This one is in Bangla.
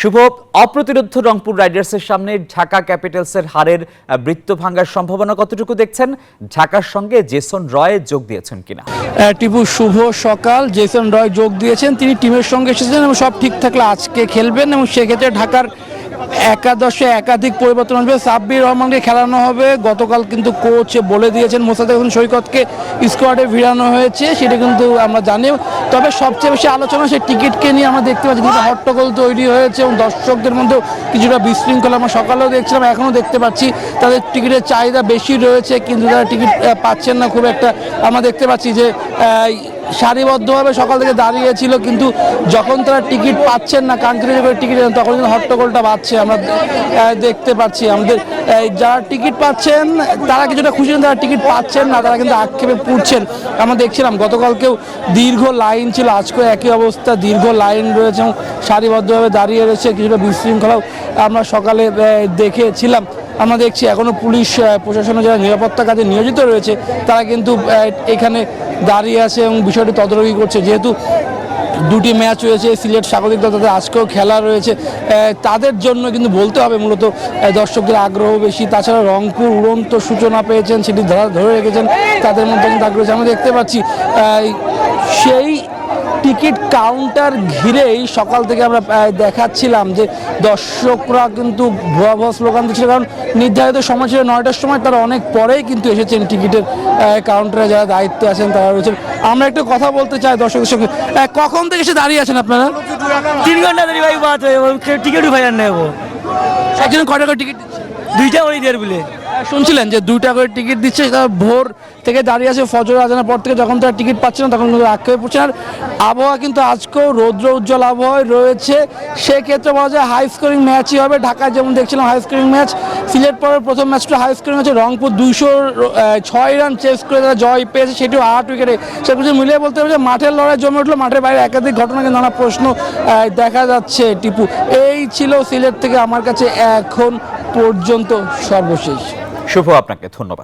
শুভ, অপ্রতিরোধ্য রংপুর রাইডার্সের সামনে ঢাকা ক্যাপিটালসের হারের বৃত্ত ভাঙার সম্ভাবনা কতটুকু দেখছেন? ঢাকার সঙ্গে জেসন রয় যোগ দিয়েছেন কিনা? টিপু, শুভ সকাল। জেসন রয় যোগ দিয়েছেন, তিনি টিমের সঙ্গে এসেছেন এবং সব ঠিক থাকলে আজকে খেলবেন এবং সেক্ষেত্রে ঢাকার একাদশে একাধিক পরিবর্তন আসবে। সাব্বির রহমানকে খেলানো হবে। গতকাল কিন্তু কোচ বলে দিয়েছেন মোসাদ্দেক হোসেন সৈকতকে স্কোয়াডে ভিড়ানো হয়েছে, সেটা কিন্তু আমরা জানি। তবে সবচেয়ে বেশি আলোচনা সেই টিকিটকে নিয়ে আমরা দেখতে পাচ্ছি, কিন্তু হট্টগোল তৈরি হয়েছে এবং দর্শকদের মধ্যেও কিছুটা বিশৃঙ্খলা আমরা সকালেও দেখছিলাম, এখনও দেখতে পাচ্ছি। তাদের টিকিটের চাহিদা বেশি রয়েছে, কিন্তু তারা টিকিট পাচ্ছেন না খুব একটা। আমরা দেখতে পাচ্ছি যে সারিবদ্ধভাবে সকাল থেকে দাঁড়িয়েছিল, কিন্তু যখন তারা টিকিট পাচ্ছেন না, কাঙ্ক্ষিত করে টিকিট তখন কিন্তু হট্টগোলটা বাজছে আমরা দেখতে পাচ্ছি। আমাদের যারা টিকিট পাচ্ছেন তারা কিছুটা খুশি, যারা টিকিট পাচ্ছেন না তারা কিন্তু আক্ষেপে পুড়ছেন। আমরা দেখছিলাম গতকালকেও দীর্ঘ লাইন ছিল, আজকেও একই অবস্থা, দীর্ঘ লাইন রয়েছে এবং সারিবদ্ধভাবে দাঁড়িয়ে রয়েছে। কিছুটা বিশৃঙ্খলাও আমরা সকালে দেখেছিলাম। আমরা দেখছি এখনও পুলিশ প্রশাসনে যারা নিরাপত্তা কাজে নিয়োজিত রয়েছে তারা কিন্তু এখানে দাঁড়িয়ে আছে এবং বিষয়টি তদারকি করছে। যেহেতু দুটি ম্যাচ রয়েছে, সিলেট স্বাগতিক দল তাদের আজকেও খেলা রয়েছে, তাদের জন্য কিন্তু বলতে হবে মূলত দর্শকদের আগ্রহ বেশি। তাছাড়া রংপুর উড়ন্ত সূচনা পেয়েছেন, সেটি ধরে রেখেছেন, তাদের মধ্যে কিন্তু আগ্রহ। আমরা দেখতে পাচ্ছি সেই টিকিট কাউন্টার ঘিরেই সকাল থেকে আমরা দেখাচ্ছিলাম যে দর্শকরা কিন্তু ভয়াবহ স্লোগান দিচ্ছিল, কারণ নির্ধারিত সময় ছিল 9টার সময়, তারা অনেক পরেই কিন্তু এসেছেন টিকিটের কাউন্টারে যারা দায়িত্বে আছেন তারা রয়েছেন। আমরা একটু কথা বলতে চাই দর্শকদের সঙ্গে। কখন থেকে এসে দাঁড়িয়ে আছেন আপনারা? 3 ঘন্টা ধরে ভাই বাদ টিকিট ভাই আর নেবো। একজন কয়টা করে টিকিট? 2টা করে দেড় বলে শুনছিলেন যে 2টা করে টিকিট দিচ্ছে, তারা ভোর থেকে দাঁড়িয়ে আছে, ফজর আজানের পর থেকে যখন তারা টিকিট পাচ্ছে না তখন কিন্তু আক্ষেপে পড়ছে। আর আবহাওয়া কিন্তু আজকেও রৌদ্র উজ্জ্বল আবহাওয়ায় রয়েছে, সেক্ষেত্রে বলা যায় হাই স্কোরিং ম্যাচই হবে। ঢাকায় যেমন দেখছিলাম হাই স্কোরিং ম্যাচ, সিলেট পরের প্রথম ম্যাচটা হাই স্কোরিং হচ্ছে। রংপুর 206 রান চেস করে তারা জয় পেয়েছে, সেটিও 8 উইকেটে। সেগুলো মিলিয়ে বলতে হবে যে মাঠের লড়াই জমে উঠলো। মাঠের বাইরে একাধিক ঘটনাকে নানা প্রশ্ন দেখা যাচ্ছে। টিপু, এই ছিল সিলেট থেকে আমার কাছে এখন পর্যন্ত সর্বশেষ। শুভ, আপনাকে ধন্যবাদ।